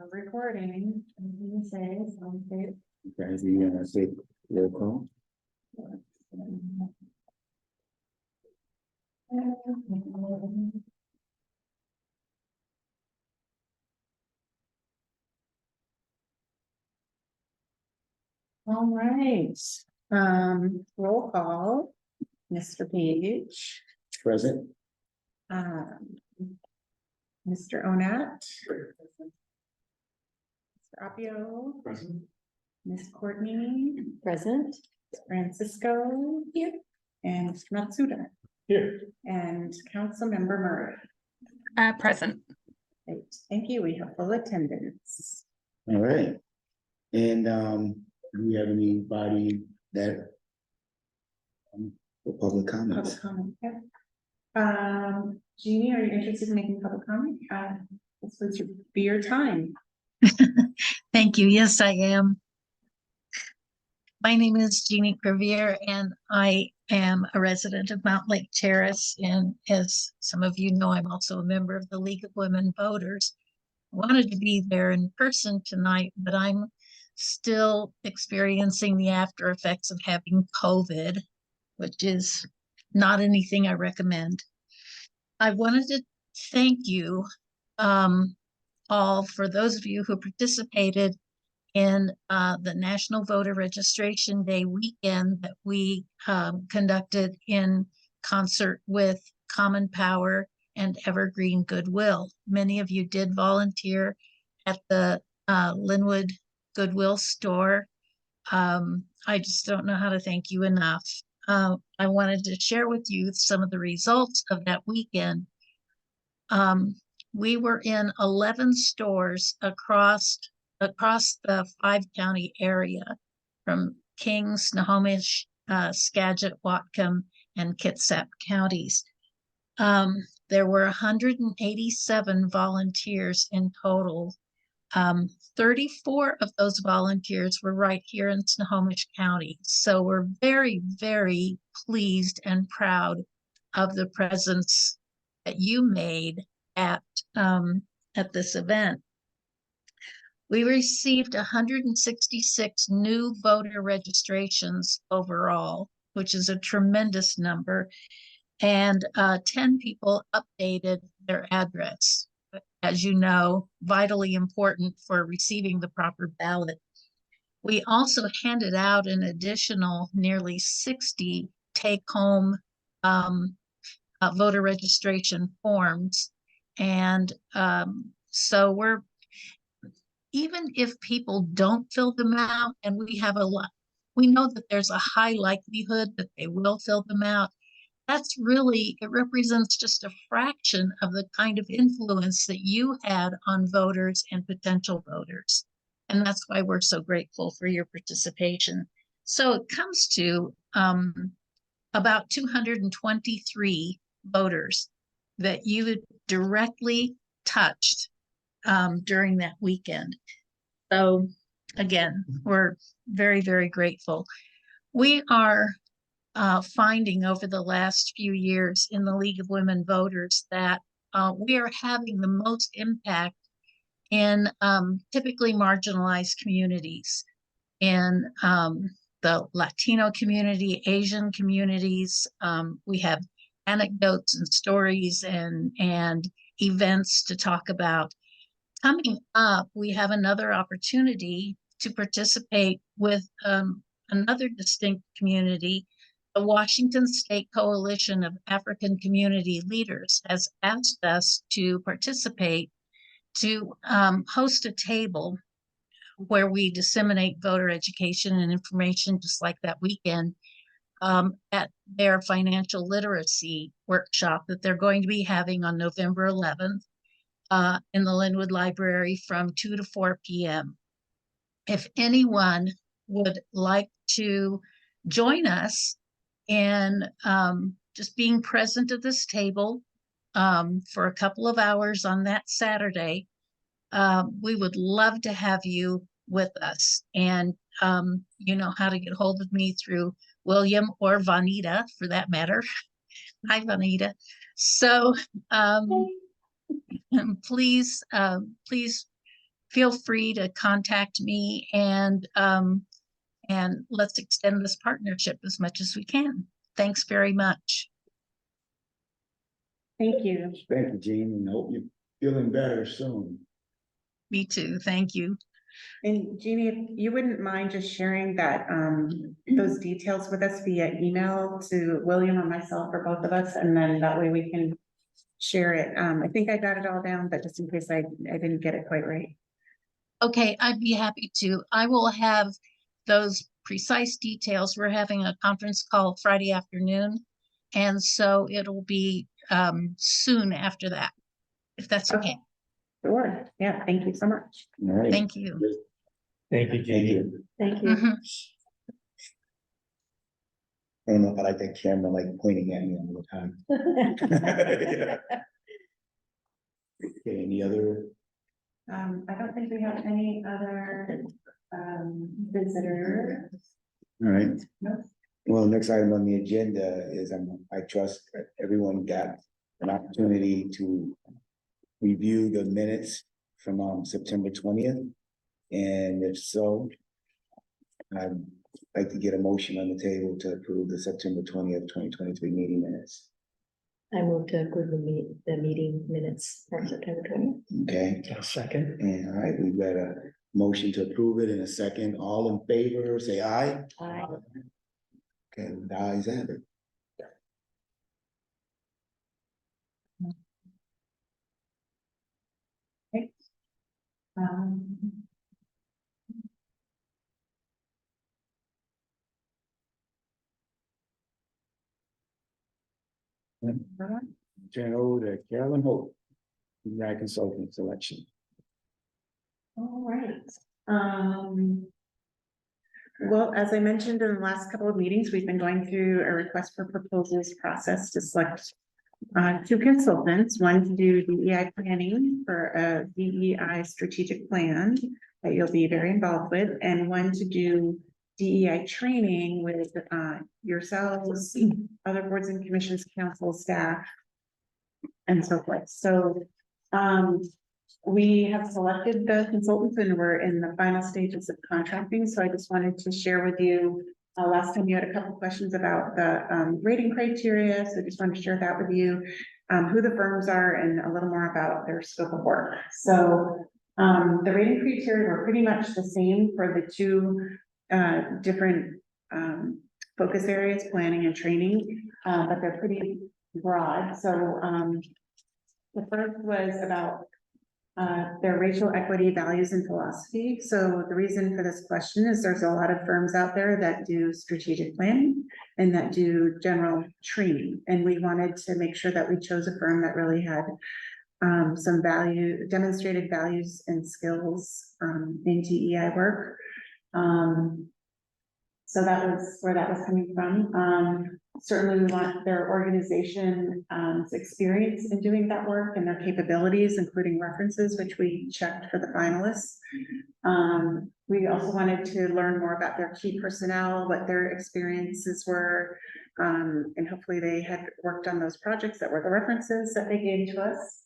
I'm recording. Anything you say, sounds good. Okay, so you're gonna say roll call? All right, roll call, Mr. Page, Present? um, Mr. Onat, Mr. Appio, Present. Miss Courtney, Present. Francisco, here, and Mr. Matsuda, Here. and Councilmember Murray. Present. Great, thank you, we have full attendance. All right. And do we have anybody that for public comments? Public comment, yeah. Jeannie, are you interested in making public comment? This was your time. Thank you. Yes, I am. My name is Jeannie Crevier, and I am a resident of Mountlake Terrace. And as some of you know, I'm also a member of the League of Women Voters. I wanted to be there in person tonight, but I'm still experiencing the after effects of having COVID, which is not anything I recommend. I wanted to thank you all for those of you who participated in the National Voter Registration Day weekend that we conducted in concert with Common Power and Evergreen Goodwill. Many of you did volunteer at the Linwood Goodwill store. I just don't know how to thank you enough. I wanted to share with you some of the results of that weekend. We were in 11 stores across the 5-county area, from King, Snohomish, Skagit, Whatcom, and Kitsap counties. There were 187 volunteers in total. 34 of those volunteers were right here in Snohomish County. So we're very, very pleased and proud of the presence that you made at this event. We received 166 new voter registrations overall, which is a tremendous number, and 10 people updated their address. As you know, vitally important for receiving the proper ballot. We also handed out an additional nearly 60 take-home voter registration forms. And so even if people don't fill them out, and we know that there's a high likelihood that they will fill them out, it represents just a fraction of the kind of influence that you had on voters and potential voters. And that's why we're so grateful for your participation. So it comes to about 223 voters that you directly touched during that weekend. So again, we're very, very grateful. We are finding over the last few years in the League of Women Voters that we are having the most impact in typically marginalized communities, in the Latino community, Asian communities. We have anecdotes and stories and events to talk about. Coming up, we have another opportunity to participate with another distinct community. The Washington State Coalition of African Community Leaders has asked us to participate to host a table where we disseminate voter education and information, just like that weekend, at their financial literacy workshop that they're going to be having on November 11th in the Linwood Library from 2 to 4 p.m. If anyone would like to join us in just being present at this table for a couple of hours on that Saturday, we would love to have you with us. And you know how to get hold of me through William or Vanita, for that matter. Hi, Vanita. So please feel free to contact me and let's extend this partnership as much as we can. Thanks very much. Thank you. Thank you, Jean, and hope you're feeling better soon. Me too. Thank you. And Jeannie, if you wouldn't mind just sharing that, those details with us via email to William or myself or both of us, and then that way we can share it. I think I got it all down, but just in case I didn't get it quite right. Okay, I'd be happy to. I will have those precise details. We're having a conference call Friday afternoon, and so it'll be soon after that, if that's okay. Sure. Yeah, thank you so much. All right. Thank you. Thank you, Thank Jeannie. you. Thank Mhm. I don't know if I like that camera like pointing at me all the time. Okay, any other? I don't think we have any other visitors. All right. No. Well, next item on the agenda is, I trust that everyone got an opportunity to review the minutes from September 20th. And if so, I'd like to get a motion on the table to approve the September 20th, 2023 meeting minutes. I move to approve the meeting minutes from September 20th. Okay, A second. and all right, we've got a motion to approve it in a second. All in favor, say aye. Aye. Okay, the ayes have it. Um, Turn over to Carolyn Hope, United Consulting Selection. All right. Well, as I mentioned in the last couple of meetings, we've been going through a request for proposals process to select two consultants, one to do DEI planning for a DEI strategic plan that you'll be very involved with, and one to do DEI training with yourselves, other boards and commissions, council staff, and so forth. So we have selected the consultants and we're in the final stages of contracting. So I just wanted to share with you, last time you had a couple questions about the rating criteria. So I just wanted to share that with you, who the firms are and a little more about their scope of work. So the rating criteria were pretty much the same for the two different focus areas, planning and training, but they're pretty broad. So the first was about their racial equity values and philosophy. So the reason for this question is there's a lot of firms out there that do strategic planning and that do general training. And we wanted to make sure that we chose a firm that really had some demonstrated values and skills in DEI work. So that was where that was coming from. Certainly we want their organization's experience in doing that work and their capabilities, including references, which we checked for the finalists. We also wanted to learn more about their key personnel, what their experiences were, and hopefully they had worked on those projects that were the references that they gave to us.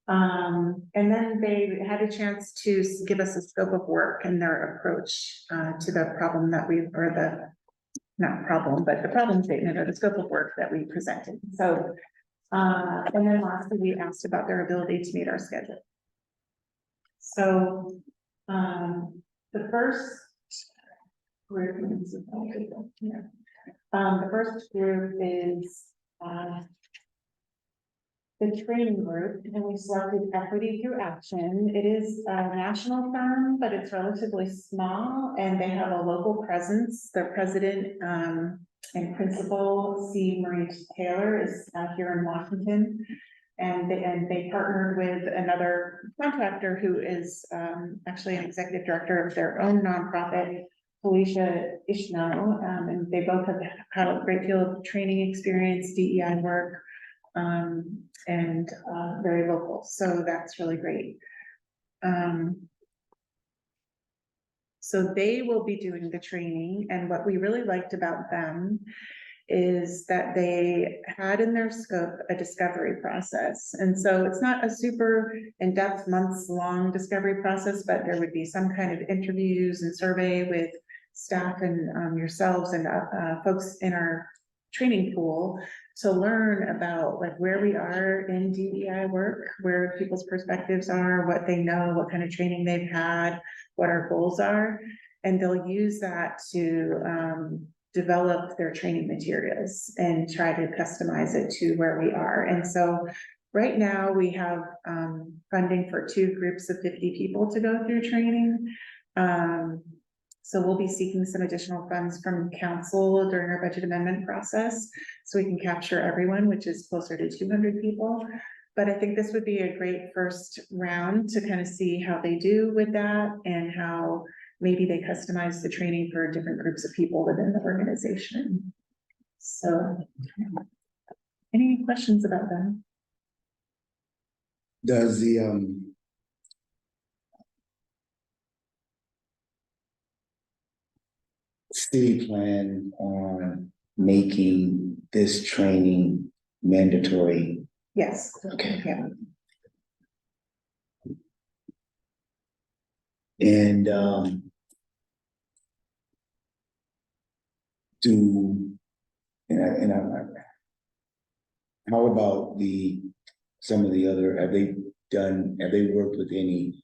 And then they had a chance to give us a scope of work and their approach to the problem that not problem, but the problem statement or the scope of work that we presented. So, and then lastly, we asked about their ability to meet our schedule. So, the first group, the first group is the training group, and we selected Equity Through Action. It is a national firm, but it's relatively small, and they have a local presence. Their president and principal, C. Marie Taylor, is here in Washington, and they partnered with another contractor who is actually an executive director of their own nonprofit, Felicia Ishno, and they both have had a great deal of training experience, DEI work, and very local. So that's really great. So they will be doing the training, and what we really liked about them is that they had in their scope a discovery process. And so it's not a super in-depth, months-long discovery process, but there would be some kind of interviews and survey with staff and yourselves and folks in our training pool to learn about like where we are in DEI work, where people's perspectives are, what they know, what kind of training they've had, what our goals are. And they'll use that to develop their training materials and try to customize it to where we are. And so right now we have funding for 2 groups of 50 people to go through training. So we'll be seeking some additional funds from council during our budget amendment process, so we can capture everyone, which is closer to 200 people. But I think this would be a great first round to kind of see how they do with that and how maybe they customize the training for different groups of people within the organization. So, any questions about that? Does the city plan on making this training mandatory? Yes. Okay. Yeah. And how about some of the other, have they worked with any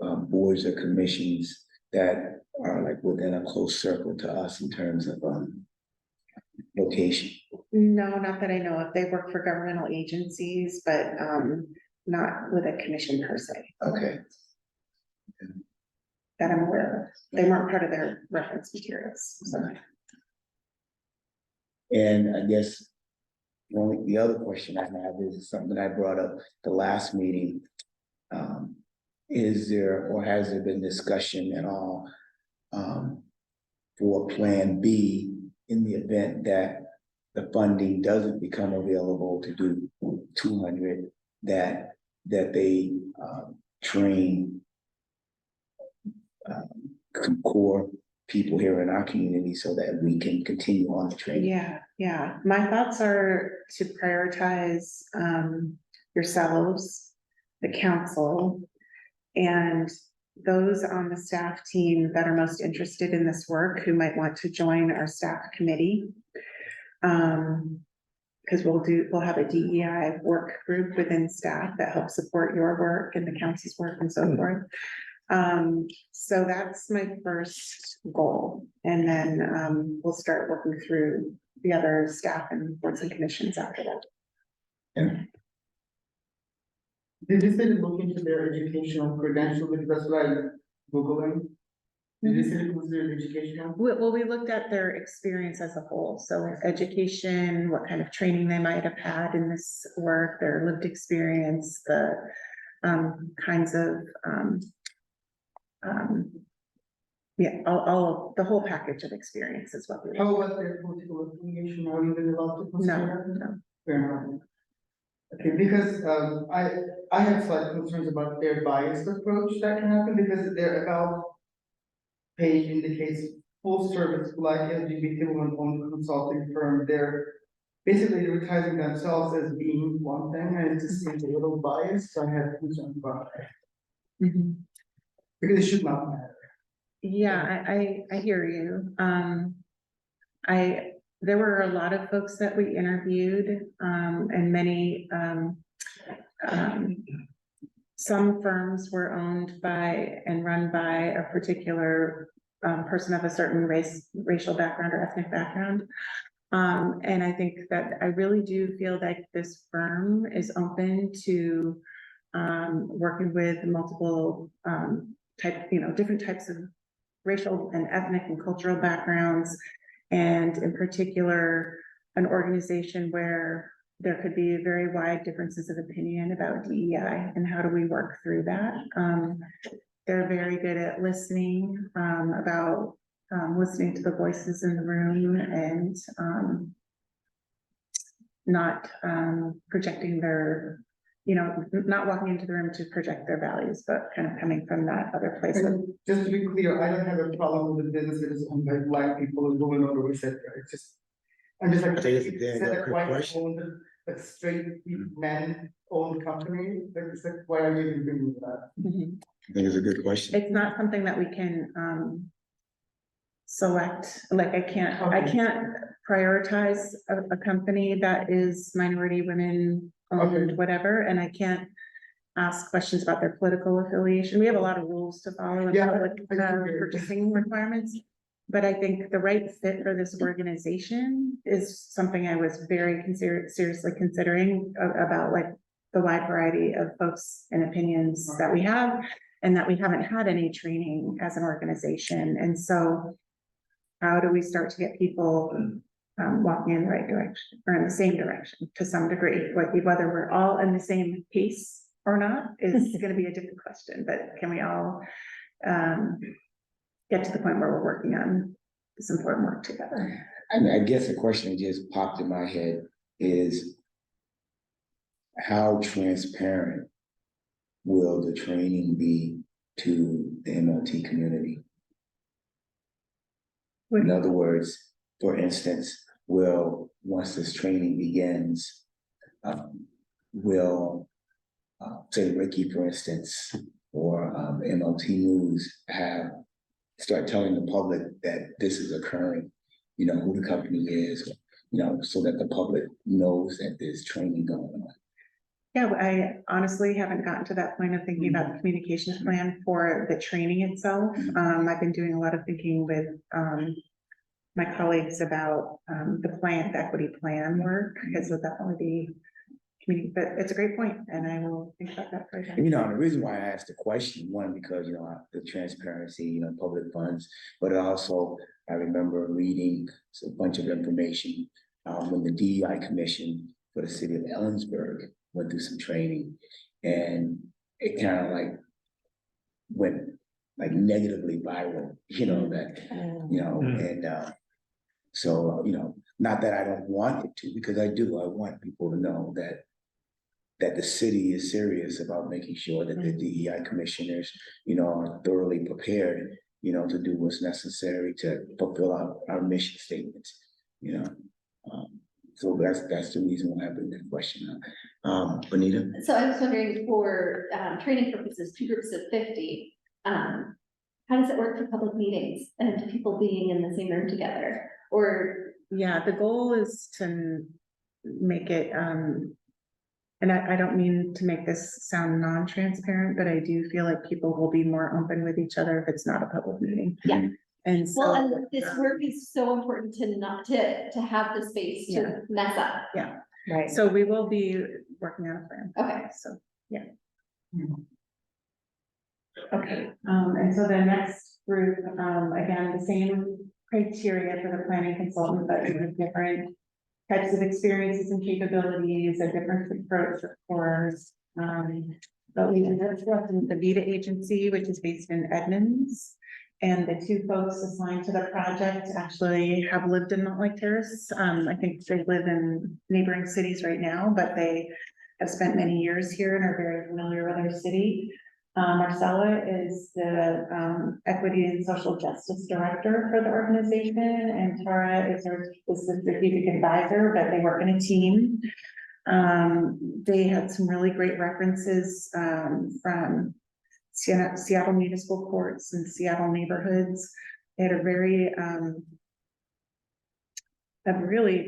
boards or commissions that are like within a close circle to us in terms of location? No, not that I know of. They work for governmental agencies, but not with a commission per se. Okay. That I'm aware of. They weren't part of their reference materials. So. And I guess the other question I have is something I brought up the last meeting. Is there or has there been discussion at all for Plan B in the event that the funding doesn't become available to do 200, that they train some core people here in our community so that we can continue on the training? Yeah. My thoughts are to prioritize yourselves, the council, and those on the staff team that are most interested in this work who might want to join our staff committee. Because we'll have a DEI work group within staff that helps support your work and the council's work and so forth. So that's my first goal. And then we'll start working through the other staff and boards and commissions after that. Yeah. Did you say to look into their educational credentials? Because that's what I'm Googling. Did you say to consider educational? Well, we looked at their experience as a whole. So education, what kind of training they might have had in this work, their lived experience, the kinds of all the whole package of experience is what we. How about their political affiliation? Are you even allowed to consider? No. Fair enough. Okay, because I have slight concerns about their biased approach that can happen, because their about page indicates full service Black LGBT woman owned consulting firm. They're basically advertising themselves as being one thing, and it just seems a little biased, so I have concerns about that. Because it should not matter. Yeah, I hear you. There were a lot of folks that we interviewed, and many, some firms were owned by and run by a particular person of a certain racial background or ethnic background. And I think that I really do feel like this firm is open to working with multiple different types of racial and ethnic and cultural backgrounds, and in particular, an organization where there could be very wide differences of opinion about DEI and how do we work through that. They're very good at listening, listening to the voices in the room and not projecting their, not walking into the room to project their values, but kind of coming from that other place. And just to be clear, I don't have a problem with the business that is owned by Black people and women on the reset. It's just I'm just like. I think it's a you very said good that white question. owned, like straight men owned company, like, it's like, why are you even doing that? Mhm. I think it's a good question. It's not something that we can, select, like I Okay. can't prioritize a company that is minority women Okay. owned, whatever, and I can't ask questions about their political affiliation. We have a lot of rules to follow in Yeah, public I figured. purchasing requirements. But I think the right fit for this organization is something I was very seriously considering about like the wide variety of folks and opinions that we have, and that we haven't had any training as an organization. And so how do we start to get people walking in the right direction or in the same direction to some degree? Whether we're all in the same pace or not is going to be a different question, but can we all get to the point where we're working on this important work together? I mean, I guess the question that just popped in my head is how transparent will the training be to the MLT community? In other words, for instance, once this training begins, will, say Ricky, for instance, or MLT News start telling the public that this is occurring, you know, who the company is, you know, so that the public knows that there's training going on. Yeah, I honestly haven't gotten to that point of thinking about the communications plan for the training itself. I've been doing a lot of thinking with my colleagues about the equity plan work, because it'll definitely be but it's a great point, and I will think about that for And, you know, the reason why I asked the question, one, because, you know, the transparency, you know, public funds, but also I remember reading a bunch of information when the DEI commission for the city of Ellensburg went through some training, and it kind of like went like negatively viral, you know, that, you know, and so, you know, not that I don't want it to, because I do, I want people to know that the city is serious about making sure that the DEI commissioners, you know, are thoroughly prepared, you know, to do what's necessary to fulfill our mission statements, you know. So that's the reason why I bring that question up. Bonita? So I was wondering for training purposes, 2 groups of 50, how does it work for public meetings and people being in the same room together? Or yeah, the goal is to make it and I don't mean to make this sound non-transparent, but I do feel like people will be more open with each other if it's not a public meeting. Yeah. And so. well, and this work is so important to not to have the space to Yeah. mess up. Yeah, Right. so we will be working on a plan. Okay. So, yeah. Okay, and so the next group, again, the same criteria for the planning consultant, but with different types of experiences and capabilities, a different approach, of course. But we ended up selecting the Vita agency, which is based in Edmonds. And the 2 folks assigned to the project actually have lived in Mountlake Terrace. I think they live in neighboring cities right now, but they have spent many years here and are very familiar with our city. Marcella is the Equity and Social Justice Director for the organization, and Tara is the strategic advisor, but they work in a team. They had some really great references from Seattle municipal courts and Seattle neighborhoods. They had a really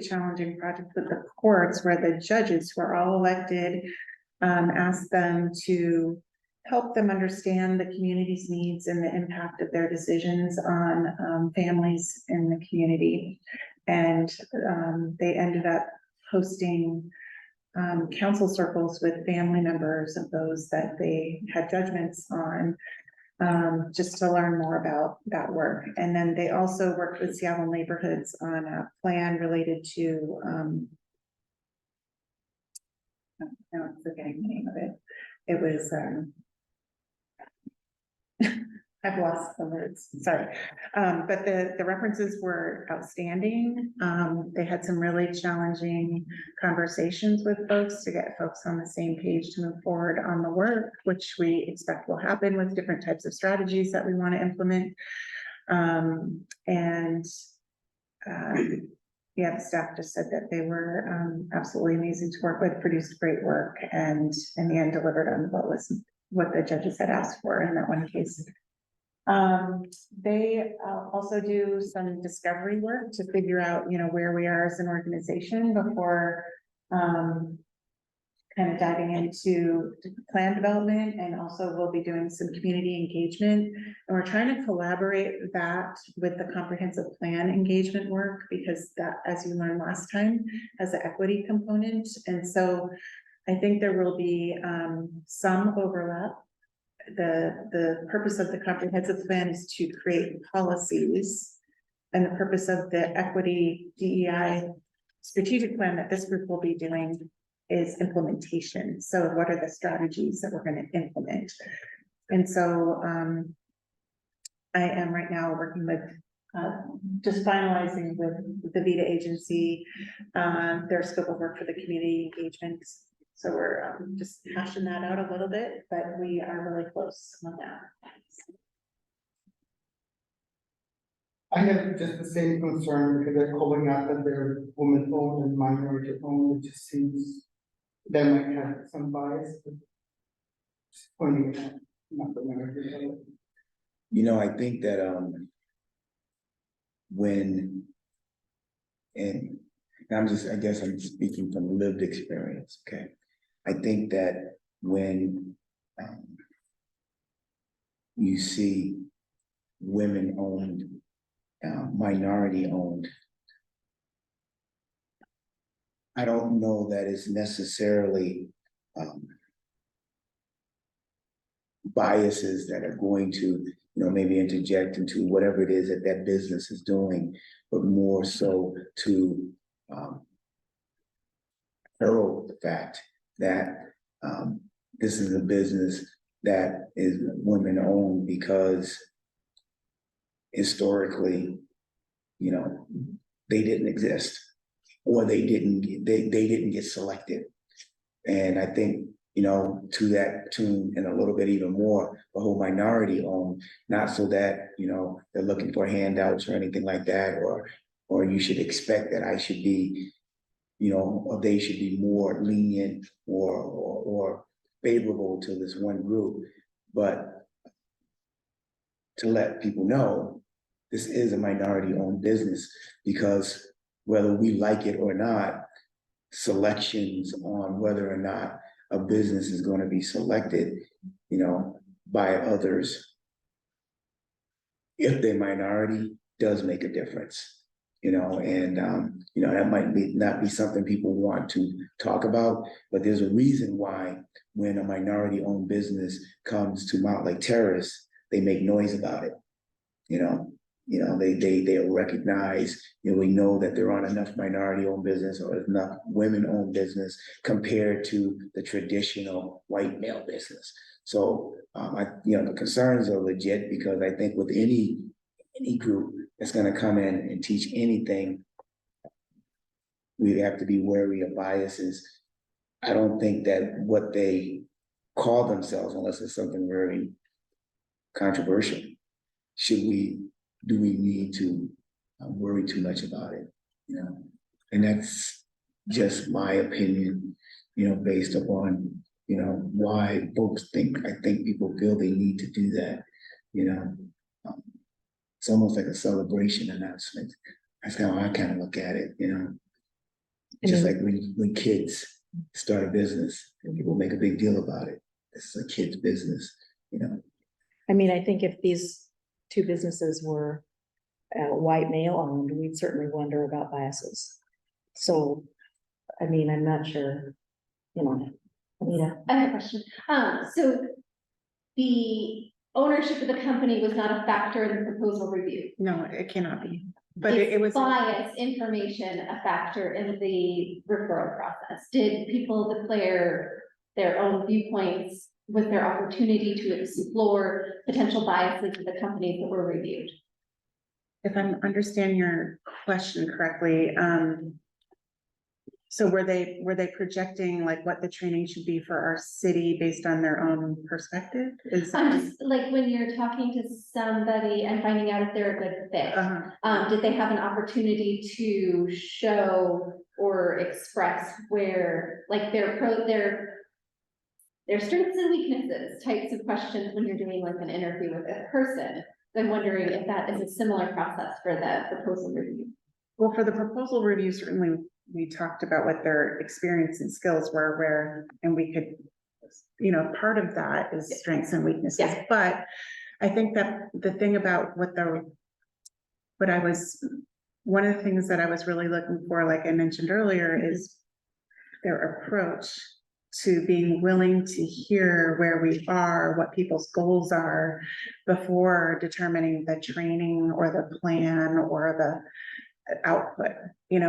challenging project with the courts, where the judges, who are all elected, asked them to help them understand the community's needs and the impact of their decisions on families in the community. And they ended up hosting council circles with family members of those that they had judgments on, just to learn more about that work. And then they also worked with Seattle neighborhoods on a plan related to, now I'm forgetting the name of it. It was, I've lost the words, sorry. But the references were outstanding. They had some really challenging conversations with folks to get folks on the same page to move forward on the work, which we expect will happen with different types of strategies that we want to implement. yeah, the staff just said that they were absolutely amazing to work with, produced great work, and in the end delivered on what the judges had asked for in that one case. They also do some discovery work to figure out, you know, where we are as an organization before kind of diving into plan development, and also we'll be doing some community engagement. And we're trying to collaborate that with the comprehensive plan engagement work, because that, as you learned last time, has an equity component. And so I think there will be some overlap. The purpose of the comprehensive plan is to create policies, and the purpose of the equity DEI strategic plan that this group will be doing is implementation. So what are the strategies that we're going to implement? And so I am right now working with just finalizing with the VITA agency their scope of work for the community engagement. So we're just hashing that out a little bit, but we are really close on that. I have just the same concern because they're calling out that they're woman-owned and minority-owned, which just seems that might have some bias. But just pointing it out, not the narrative. You know, I think that and I guess I'm speaking from lived experience, okay? I think that when you see women-owned, minority-owned, I don't know that it's necessarily biases that are going to, you know, maybe interject into whatever it is that that business is doing, but more so to herald the fact that this is a business that is women-owned because historically, you know, they didn't exist, or they didn't get selected. And I think, you know, to that tune and a little bit even more, the whole minority owned, not so that, you know, they're looking for handouts or anything like that, or you should expect that I should be, you know, or they should be more lenient or favorable to this one group. But to let people know, this is a minority-owned business, because whether we like it or not, selections on whether or not a business is going to be selected, you know, by others, if they're minority, does make a difference, you know. And you know, that might not be something people want to talk about, but there's a reason why when a minority-owned business comes to Mountlake Terrace, they make noise about it, you know. You know, they'll recognize, you know, we know that there aren't enough minority-owned business or enough women-owned business compared to the traditional white male business. So, you know, the concerns are legit, because I think with any group that's going to come in and teach anything, we have to be wary of biases. I don't think that what they call themselves, unless it's something very controversial, do we need to worry too much about it, you know? And that's just my opinion, you know, based upon, you know, why folks think, I think people feel they need to do that, you know? It's almost like a celebration announcement. That's how I kind of look at it, you know? Just like when kids start a business and people make a big deal about it. This is a kid's business, you know? I mean, I think if these two businesses were white male owned, we'd certainly wonder about biases. So, I mean, I'm not sure, you know, Anita. I have a question. So the ownership of the company was not a factor in the proposal review. No, it cannot be, but Is it was. bias information a factor in the referral process? Did people declare their own viewpoints? Was there opportunity to explore potential biases of the companies that were reviewed? If I'm understanding your question correctly, So were they projecting like what the training should be for our city based on their own perspective? Is I'm that? just, like, when you're talking to somebody and finding out if they're a good fit, did they have an opportunity to show or express where, like, their strengths and weaknesses types of questions when you're doing like an interview with a person? I'm wondering if that is a similar process for the proposal review. Well, for the proposal review, certainly we talked about what their experience and skills were, and we could, part of that is strengths and weaknesses. Yeah. But I think that the thing about one of the things that I was really looking for, like I mentioned earlier, is their approach to being willing to hear where we are, what people's goals are before determining the training or the plan or the output,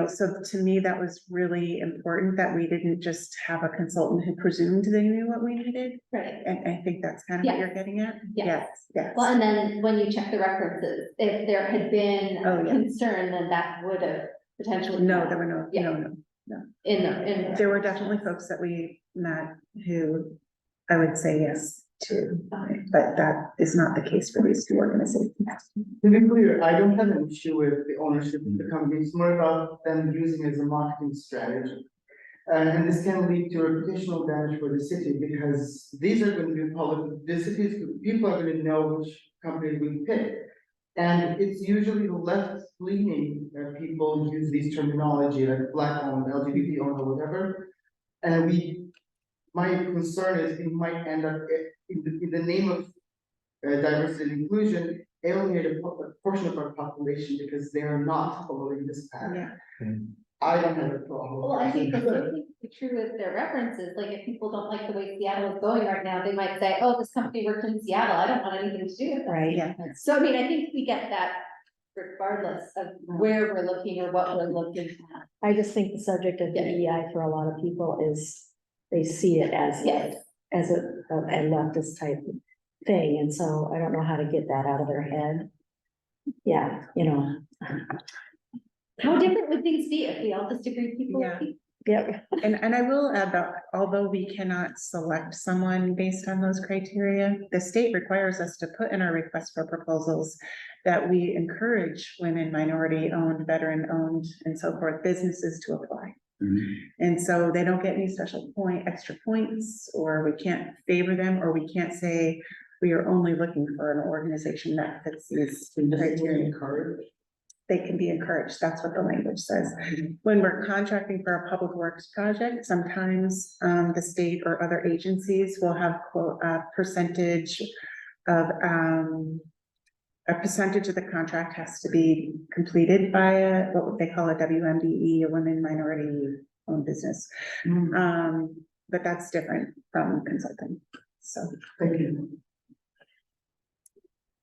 so to me, that was really important that we didn't just have a consultant who presumed they knew what we needed. Right. And I think that's kind of what you're getting at. Yes. Yes. Well, and then when you check the references, if there had been Oh, a yeah. concern, then that would have potentially. No, there were no, Yeah. no. In There were definitely folks that we met who I would say yes to, but that is not the case for these two organizations. To be clear, I don't have an issue with the ownership of the company, it's more about them using it as a marketing strategy. And this can lead to reputational damage for the city, because these are going to be public, people are going to know which company we pick. And it's usually the left-leaning people use these terminology, like black owned, LGBT owned, or whatever. And my concern is we might end up in the name of diversity and inclusion, alienate a portion of our population because they are not following this path. Yeah. I don't have a problem. Well, I think the same thing could be true with their references, like if people don't like the way Seattle is going right now, they might say, oh, this company worked in Seattle, I don't want anything to do with that. Right. Yeah. So I mean, I think we get that regardless of where we're looking or what we're looking at. I just think the subject of DEI for a lot of people is, they see it as, Yes. as a leftist type thing, and so I don't know how to get that out of their head. Yeah, How different would things be if we all just agreed people? Yeah. yeah, And I will add that although we cannot select someone based on those criteria, the state requires us to put in our request for proposals that we encourage women, minority owned, veteran owned, and so forth, businesses to apply. And so they don't get any extra points, or we can't favor them, or we can't say we are only looking for an organization that fits these criteria. They can be encouraged. That's what the language says. When we're contracting for a public works project, sometimes the state or other agencies will have a percentage of the contract has to be completed by what they call a WMBE, a women minority owned business. But that's different from consulting. So. Thank you.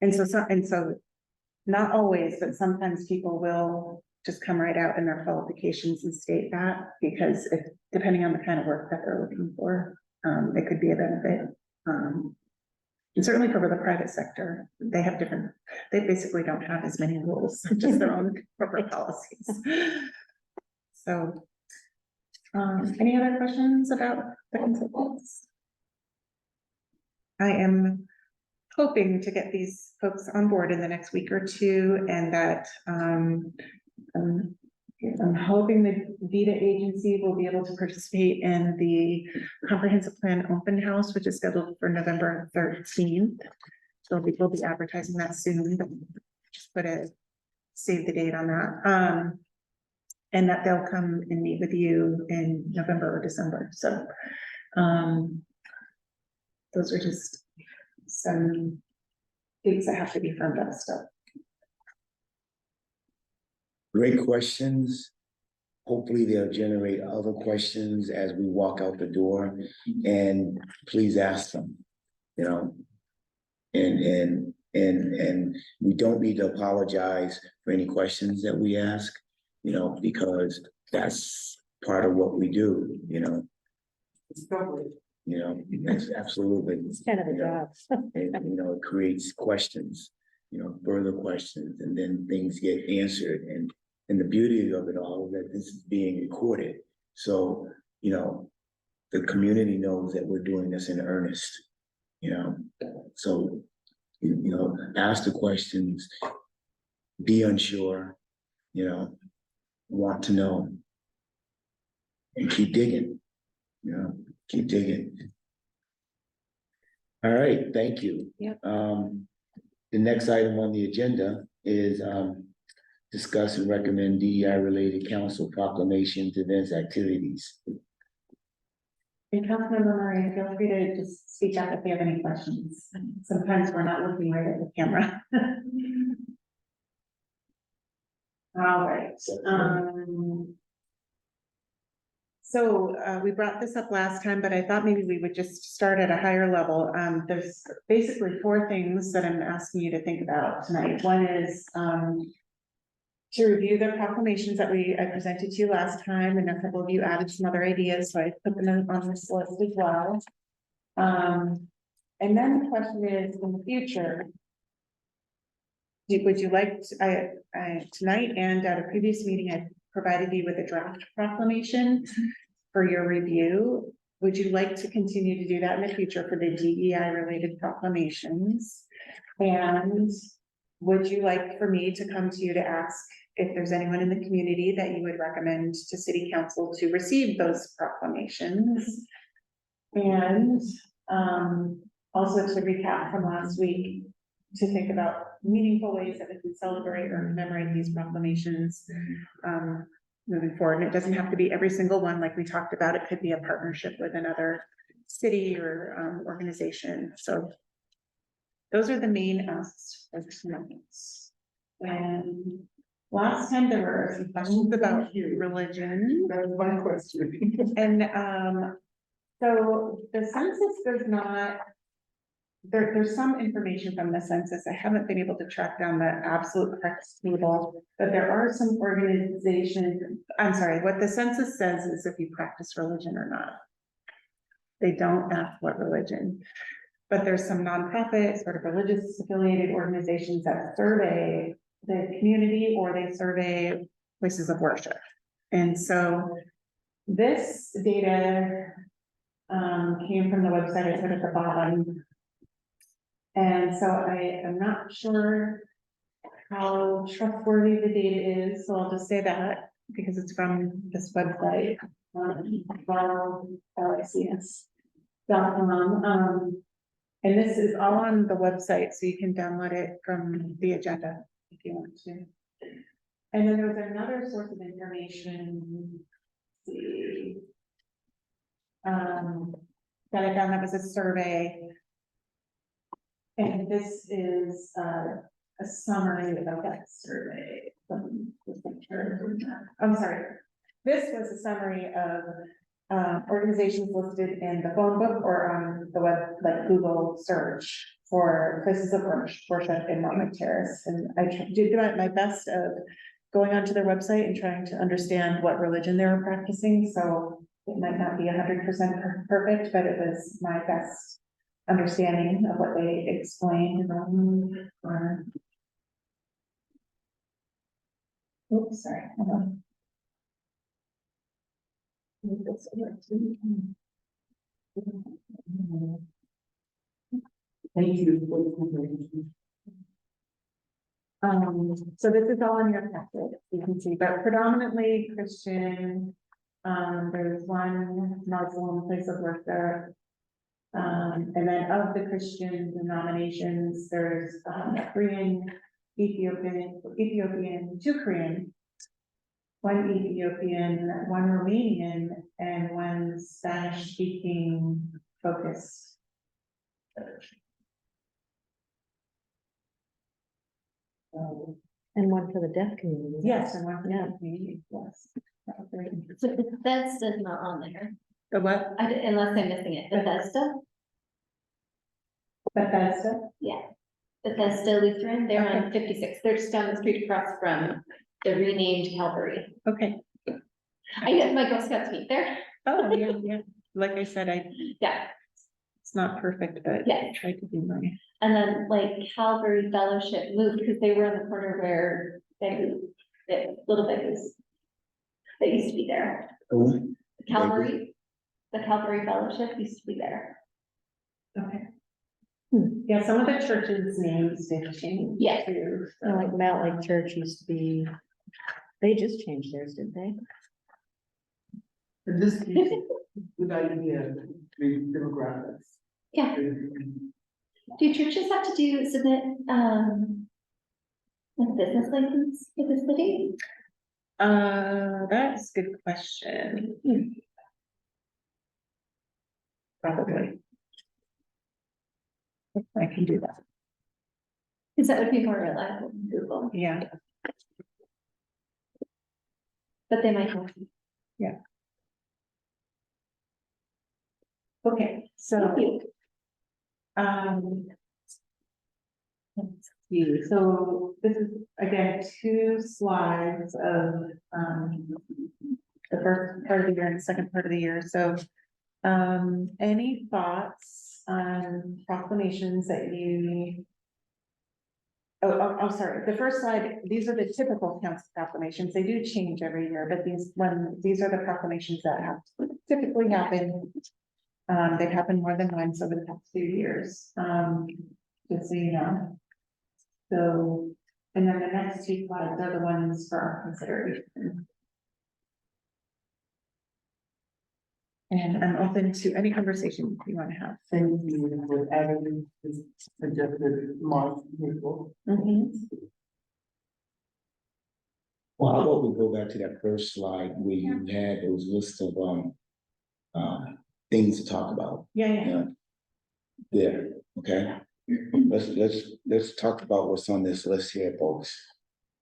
And so not always, but sometimes people will just come right out in their qualifications and state that, because depending on the kind of work that they're looking for, it could be a benefit. And certainly for the private sector, they basically don't have as many rules, just their own corporate policies. So, any other questions about the consultants? I am hoping to get these folks on board in the next week or two, and that I'm hoping the VITA agency will be able to participate in the comprehensive plan open house, which is scheduled for November 13th. So we'll be advertising that soon, but just save the date on that. And that they'll come and meet with you in November or December. So those are just some dates that have to be firmed up still. Great questions. Hopefully they'll generate other questions as we walk out the door, and please ask them, and we don't need to apologize for any questions that we ask, because that's part of what we do, It's probably. That's absolutely. it's kind of a job. And, it creates questions, further questions, and then things get answered. And the beauty of it all is that this is being recorded. So, the community knows that we're doing this in earnest, so, ask the questions, be unsure, want to know. And keep digging, keep digging. All right, thank you. Yep. The next item on the agenda is, discuss and recommend DEI-related council proclamations, events, activities. And Councilmember Murray, feel free to just speak up if you have any questions. Sometimes we're not looking right at the camera. All right, so we brought this up last time, but I thought maybe we would just start at a higher level. There's basically 4 things that I'm asking you to think about tonight. One is, to review the proclamations that I presented to you last time, and a couple of you added some other ideas, so I put them on this list as well. And then the question is, in the future, would you like, tonight and at a previous meeting, I provided you with a draft proclamation for your review. Would you like to continue to do that in the future for the DEI related proclamations? And would you like for me to come to you to ask if there's anyone in the community that you would recommend to city council to receive those proclamations? And also to recap from last week, to think about meaningful ways that we can celebrate or commemorate these proclamations moving forward. And it doesn't have to be every single one like we talked about. It could be a partnership with another city or organization. So those are the main asks for tonight. And last time there were some questions about religion. That was my question. And so the census does not, there's some information from the census. I haven't been able to track down the absolute correct table, but there are some organizations, I'm sorry, what the census says is if you practice religion or not. They don't ask what religion, but there's some nonprofit sort of religious affiliated organizations that survey the community, or they survey places of worship. And so this data came from the website I put at the bottom. And so I am not sure how trustworthy the data is, so I'll just say that because it's from this website. LICS.com. And this is all on the website, so you can download it from the agenda if you want to. And then there was another source of information. Let's see. That I found that was a survey. And this is a summary of that survey. I'm sorry. This was a summary of organizations listed in the phone book or on the web, like Google search for places of worship in Mountlake Terrace. And I did my best of going onto their website and trying to understand what religion they were practicing. So it might not be 100% perfect, but it was my best understanding of what they explained. Oops, sorry, hold on. Thank you for the information. So this is all in your packet, you can see, but predominantly Christian. There's one Muslim place of worship. And then of the Christian denominations, there's Korean, Ethiopian, 2 Korean, 1 Ethiopian, 1 Romanian, and 1 Spanish speaking focused church. So, And one for the deaf community. yes, and 1 for the community, yes. That was very So interesting. Bethesda's not on there, The what? unless I'm missing it, Bethesda, Bethesda? Bethesda Lutheran, they're on 56, they're just down the street across from the renamed Calvary. Okay. I get my Girl Scouts meet there, Oh, yeah, yeah. Like I said, yeah, it's not perfect, but Yeah. I tried to do my. and then like Calvary Fellowship moved because they were on the corner where they, little Beggars. That used to be there. Who? Calvary, the Calvary Fellowship used to be there. Okay. Yeah, some of the churches' names did change. Yeah. too, so. Like Mountlake Church used to be, they just changed theirs, didn't they? And this gives a good idea, the demographics. Yeah, do churches have to submit, like business license for the city? That's a good question. Probably. I can do that. Because that would be more reliable than Google, Yeah, but they might have. okay, so. Thank you. Let's see, so this is again, 2 slides of, the first part of the year and the second part of the year, so. Any thoughts on proclamations that you? Oh, sorry, the first slide, these are the typical council proclamations, they do change every year, but these are the proclamations that have typically happened. They've happened more than once over the past few years, just so you know. So, and then the next 2 slides are the ones for our consideration. And I'm open to any conversation you want to have. Same thing with adding this suggested March, April. Well, how about we go back to that first slide where you had those lists of, things to talk about. Yeah. There, okay? Let's talk about what's on this list here, folks.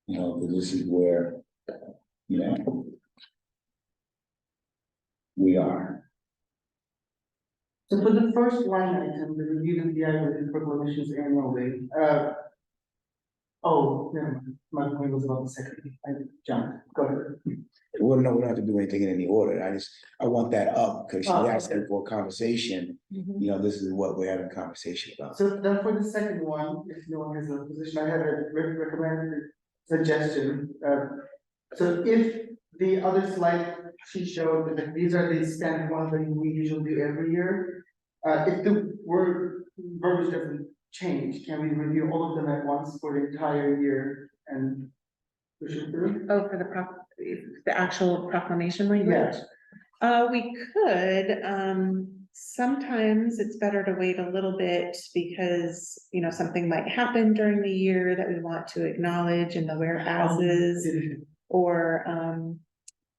You know, 'cause this is where, you know, we are. So for the first line item, the review of the DEIC proclamations annually, oh, never mind, my point was about the second, I jumped, go ahead. Well, no, we don't have to do anything in any order. I want that up because she's Oh, asking okay. for a conversation. You know, this is what we're having a conversation about. So then for the second one, if no one has a position, I have a recommended suggestion. So if the other slide she showed, that these are the standard ones that we usually do every year. If the word verbiage doesn't change, can we review all of them at once for the entire year and push it through? Oh, for the actual proclamation language? Yeah. We could, sometimes it's better to wait a little bit because, you know, something might happen during the year that we want to acknowledge in the whereases. Or,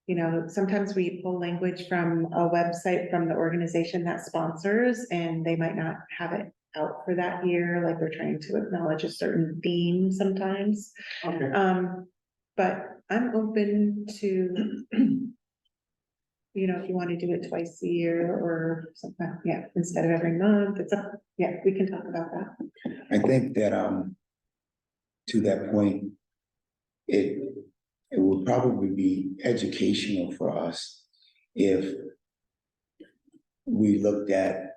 you know, sometimes we pull language from a website from the organization that sponsors and they might not have it out for that year, like we're trying to acknowledge a certain theme sometimes. Okay. But I'm open to, you know, if you want to do it twice a year or something, yeah, instead of every month, it's up, yeah, we can talk about that. I think that, to that point, it would probably be educational for us if we looked at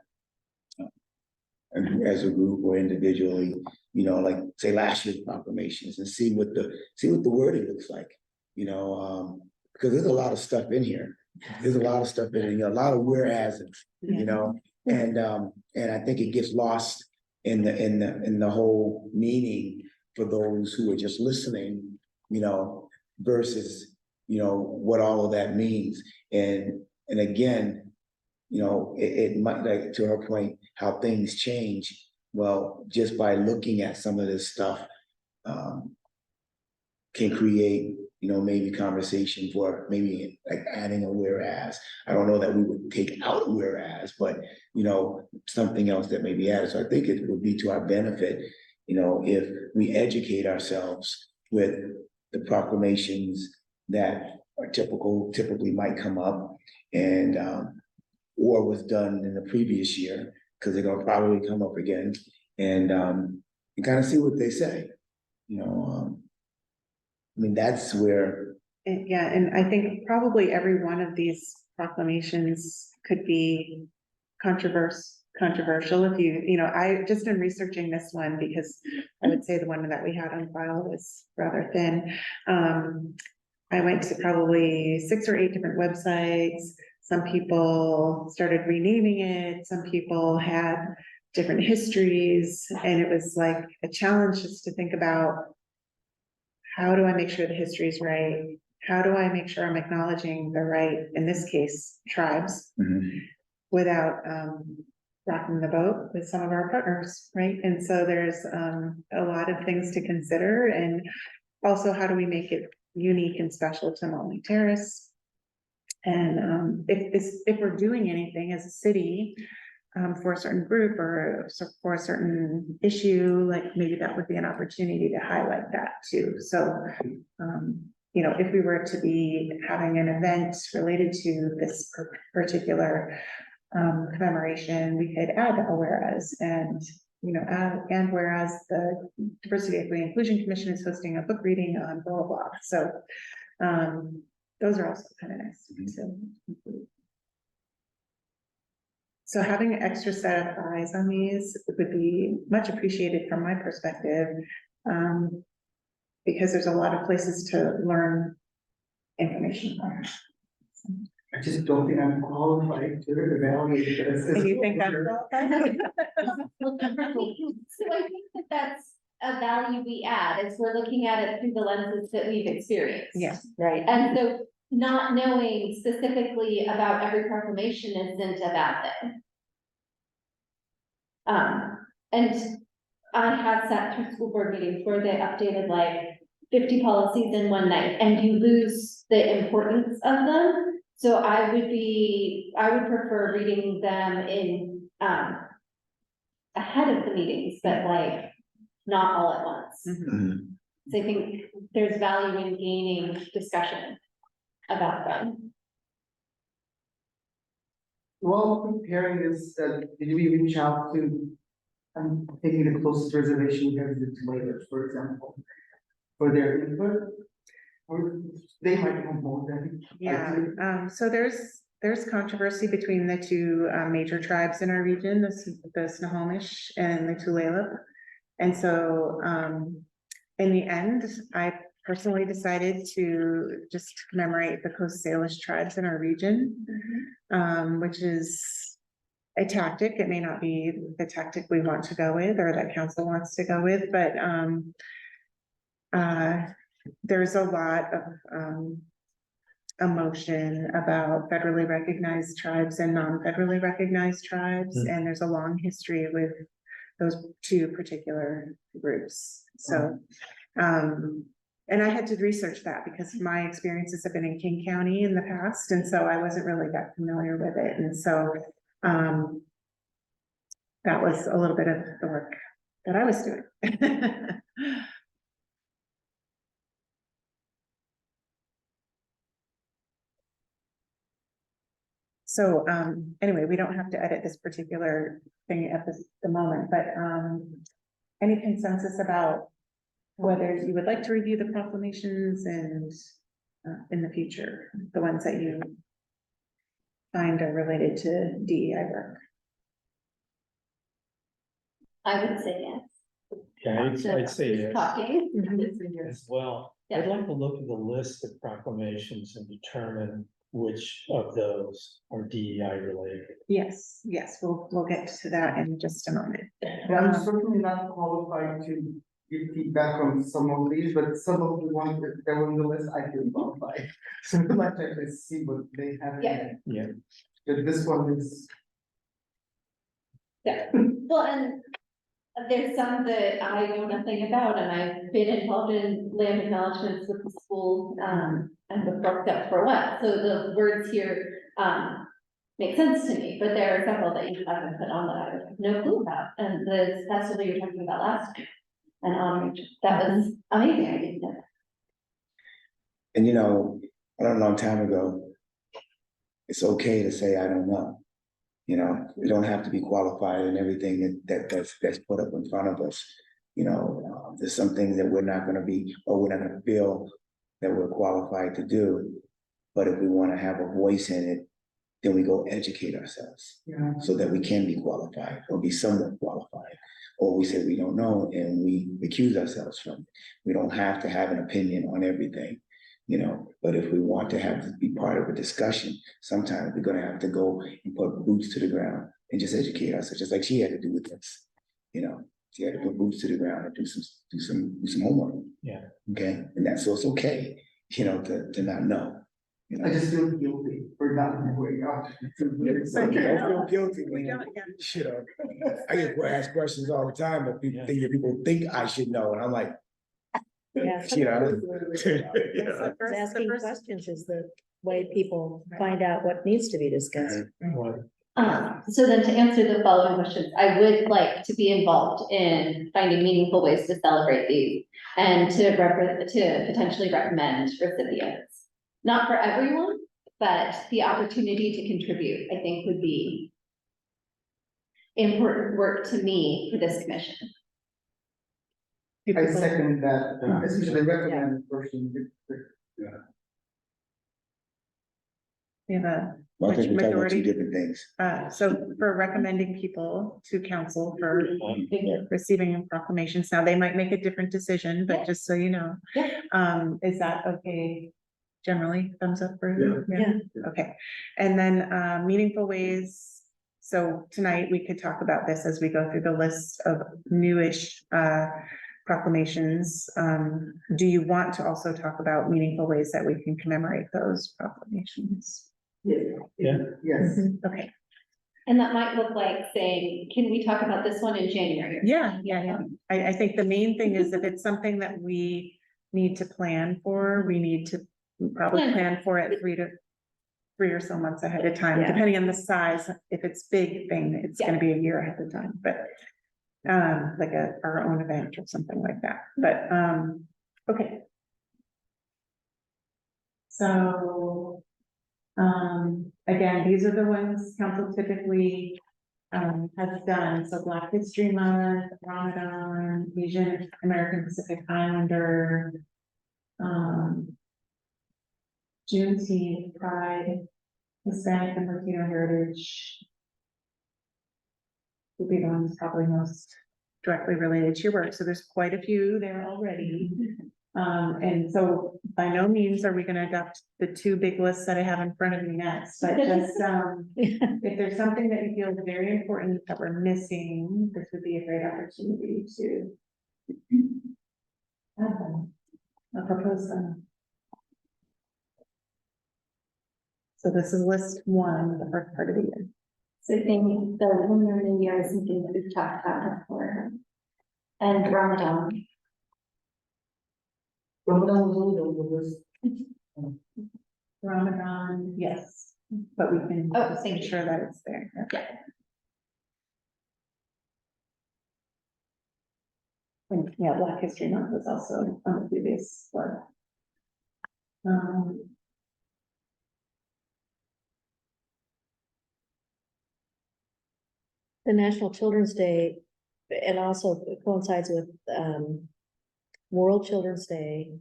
as a group or individually, you know, like say last year's proclamations and see what the wording looks like, you know, because there's a lot of stuff in here. There's a lot of stuff in here, a lot of whereases, you know, and I think it gets lost in the whole meaning for those who are just listening, you know, versus, you know, what all of that means. And again, you know, it might, like to her point, how things change. Well, just by looking at some of this stuff, can create, you know, maybe conversation for maybe like adding a whereas. I don't know that we would take out a whereas, but, you know, something else that may be added. So I think it would be to our benefit, you know, if we educate ourselves with the proclamations that are typically might come up and, or was done in the previous year, because they're gonna probably come up again, and kind of see what they say, you know. I mean, that's where. Yeah, and I think probably every one of these proclamations could be controversial if you know, I just been researching this one because I would say the one that we had on file was rather thin. I went to probably 6 or 8 different websites. Some people started renaming it, some people had different histories, and it was like a challenge just to think about, how do I make sure the history is right? How do I make sure I'm acknowledging the right, in this case, tribes, Mhm. without rocking the boat with some of our partners, right? And so there's a lot of things to consider, and also how do we make it unique and special to Mountlake Terrace? And if we're doing anything as a city for a certain group or for a certain issue, like maybe that would be an opportunity to highlight that too. So, you know, if we were to be having an event related to this particular commemoration, we could add a whereas, and, you know, and whereas the Diversity, Equity, and Inclusion Commission is hosting a book reading on blah, blah, blah. So, those are also kind of nice to include. So having an extra set of eyes on these would be much appreciated from my perspective, because there's a lot of places to learn information from. I just don't think I'm qualified to evaluate this. And you think I'm qualified? So I think that that's a value we add, is we're looking at it through the lenses that we've experienced. Yes. Right. And so not knowing specifically about every proclamation isn't a bad thing. And I have sat through school board meetings where they updated like 50 policies in one night, and you lose the importance of them. So I would prefer reading them in, ahead of the meetings, but like not all at once. Mhm. So I think there's value in gaining discussion about them. While preparing this, did we reach out to, I'm thinking the closest reservation we have is the Terrace, for example, for their input? Or they might have more than. Yeah, so there's controversy between the two major tribes in our region, the Snohomish and the Tulalip. And so in the end, I personally decided to just commemorate the Coast Salish tribes in our region, which is a tactic. It may not be the tactic we want to go with or that council wants to go with, but there's a lot of emotion about federally recognized tribes and non-federally recognized tribes, and there's a long history with those two particular groups. So, and I had to research that because my experiences have been in King County in the past, and so I wasn't really that familiar with it, and so that was a little bit of the work that I was doing. So, anyway, we don't have to edit this particular thing at the moment, but, any consensus about whether you would like to review the proclamations and, in the future, the ones that you find are related to DEI work? I would say yes. Yeah, I'd say Just yes talking. as well. Yeah. I'd like to look at the list of proclamations and determine which of those are DEI related. Yes, we'll get to that in just a moment. I'm certainly not qualified to give feedback on some of these, but some of the ones that were on the list, I feel qualified. So I'd like to actually see what they have. Yeah. Yeah. But this one is. Yeah, well, and there's some that I know nothing about, and I've been involved in land acknowledgements with the school, and have worked up for a while, so the words here, make sense to me, but there are several that you haven't put on that I have no clue about, and the festival you were talking about last week. And, that was amazing, I didn't know that. And you know, I don't know, a long time ago, it's okay to say, I don't know. You know, we don't have to be qualified in everything that's put up in front of us. You know, there's some things that we're not gonna be, or we're not gonna feel that we're qualified to do. But if we wanna have a voice in it, then we go educate ourselves. Yeah. So that we can be qualified or be somewhat qualified. Or we say we don't know and we recuse ourselves from it. We don't have to have an opinion on everything. you know, but if we want to have to be part of a discussion, sometimes we're gonna have to go and put boots to the ground and just educate us, just like she had to do with this. You know, she had to put boots to the ground and do some homework. Yeah. Okay, and that's, so it's okay, you know, to not know. You know? I just feel guilty for not knowing. It's okay, I feel guilty, We man. don't, yeah. You know, I get asked questions all the time, but people think I should know, and I'm like, Yeah. you know. You That's know. the first- the Asking first- questions is the way people find out what needs to be discussed. Well, So then to answer the following questions, I would like to be involved in finding meaningful ways to celebrate these and to potentially recommend recipients. Not for everyone, but the opportunity to contribute, I think would be important work to me for this commission. I second that, especially recommend person. We have a, Well, I think we're talking about two Majority. different things. so for recommending people to council for Yeah. receiving proclamations, now they might make a different decision, but Yeah. just so you know. Yeah. Is that okay? Generally, thumbs up for you? Yeah. Okay, and then, meaningful ways. So tonight we could talk about this as we go through the list of newish, proclamations. Do you want to also talk about meaningful ways that we can commemorate those proclamations? Yeah. Yes. Okay, And that might look like saying, can we talk about this one in January? yeah. I think the main thing is if it's something that we need to plan for, we need to probably plan for it 3 or so months ahead of time, Yeah. depending on the size. If it's big thing, it's gonna be a year ahead of time, but like our own event or something like that, but, okay. So, again, these are the ones council typically has done, so Black History Month, Ramadan, Asian American Pacific Islander, Juneteenth, Pride, Hispanic and Latino Heritage would be the ones probably most directly related to your work, so there's quite a few there already. And so by no means are we gonna adopt the 2 big lists that I have in front of me next, but just, if there's something that you feel is very important that we're missing, this would be a great opportunity to add them, or propose them. So this is list 1, the first part of the year. So I think the Lunar New Year is something that we've talked about before. And Ramadan. Ramadan was on the list. Ramadan, yes, but we can Oh, just thank make you. sure that it's there. And yeah, Black History Month was also on the previous one. The National Children's Day, and also coincides with, World Children's Day.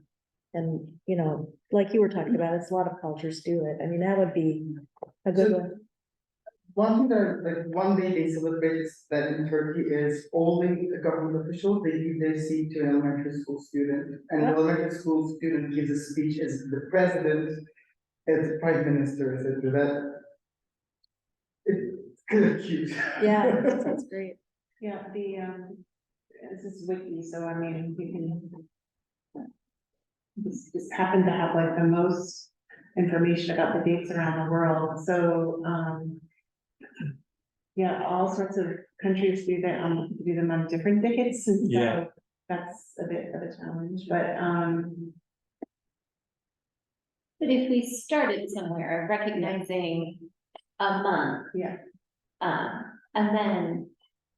And, you know, like you were talking about, it's a lot of cultures do it. I mean, that would be a good So- one. One thing that, like, one day they celebrate that in Turkey is all the government officials, they give their seat to an elementary school student. And the elementary school student gives a speech as the president, as the prime minister, etc. That. It's kind of cute. Yeah, that sounds great. Yeah, this is wiki, so I mean, we can. Just happen to have like the most information about the dates around the world, so, yeah, all sorts of countries do that, do them on different dates, and Yeah. so that's a bit of a challenge, but, But if we started somewhere recognizing a month. Yeah. And then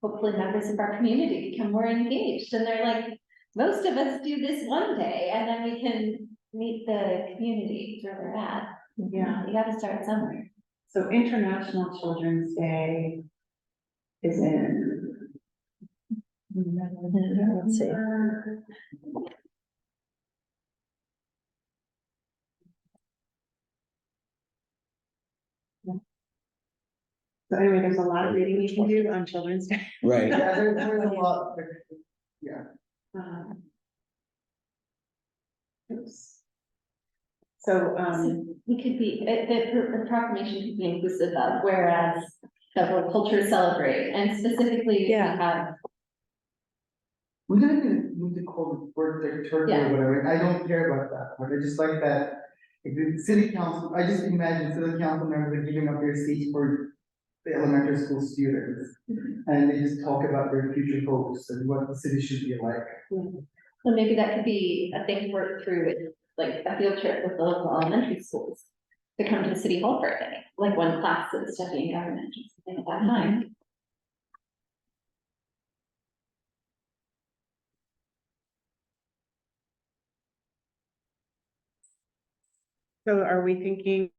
hopefully members of our community become more engaged and they're like, most of us do this one day and then we can meet the community where we're at. yeah, You gotta start somewhere. so International Children's Day is in. Let's see. So anyway, there's a lot of reading you can do on Children's Day. Right. Yeah, there's a lot, like, yeah. Oops. So, We could be, the proclamation could be inclusive of, whereas several cultures celebrate, and specifically we Yeah. have, We don't even need to call the word their turkey Yeah. or whatever, I don't care about that, but I just like that. If the city council, I just imagine city council members are giving up their seats for the elementary school students. And they just talk about their future hopes and what the city should be like. so maybe that could be a thing to work through with, like, a field trip with the local elementary schools. To come to the city hall for a day, like one class is studying government, or something at that time. so are we thinking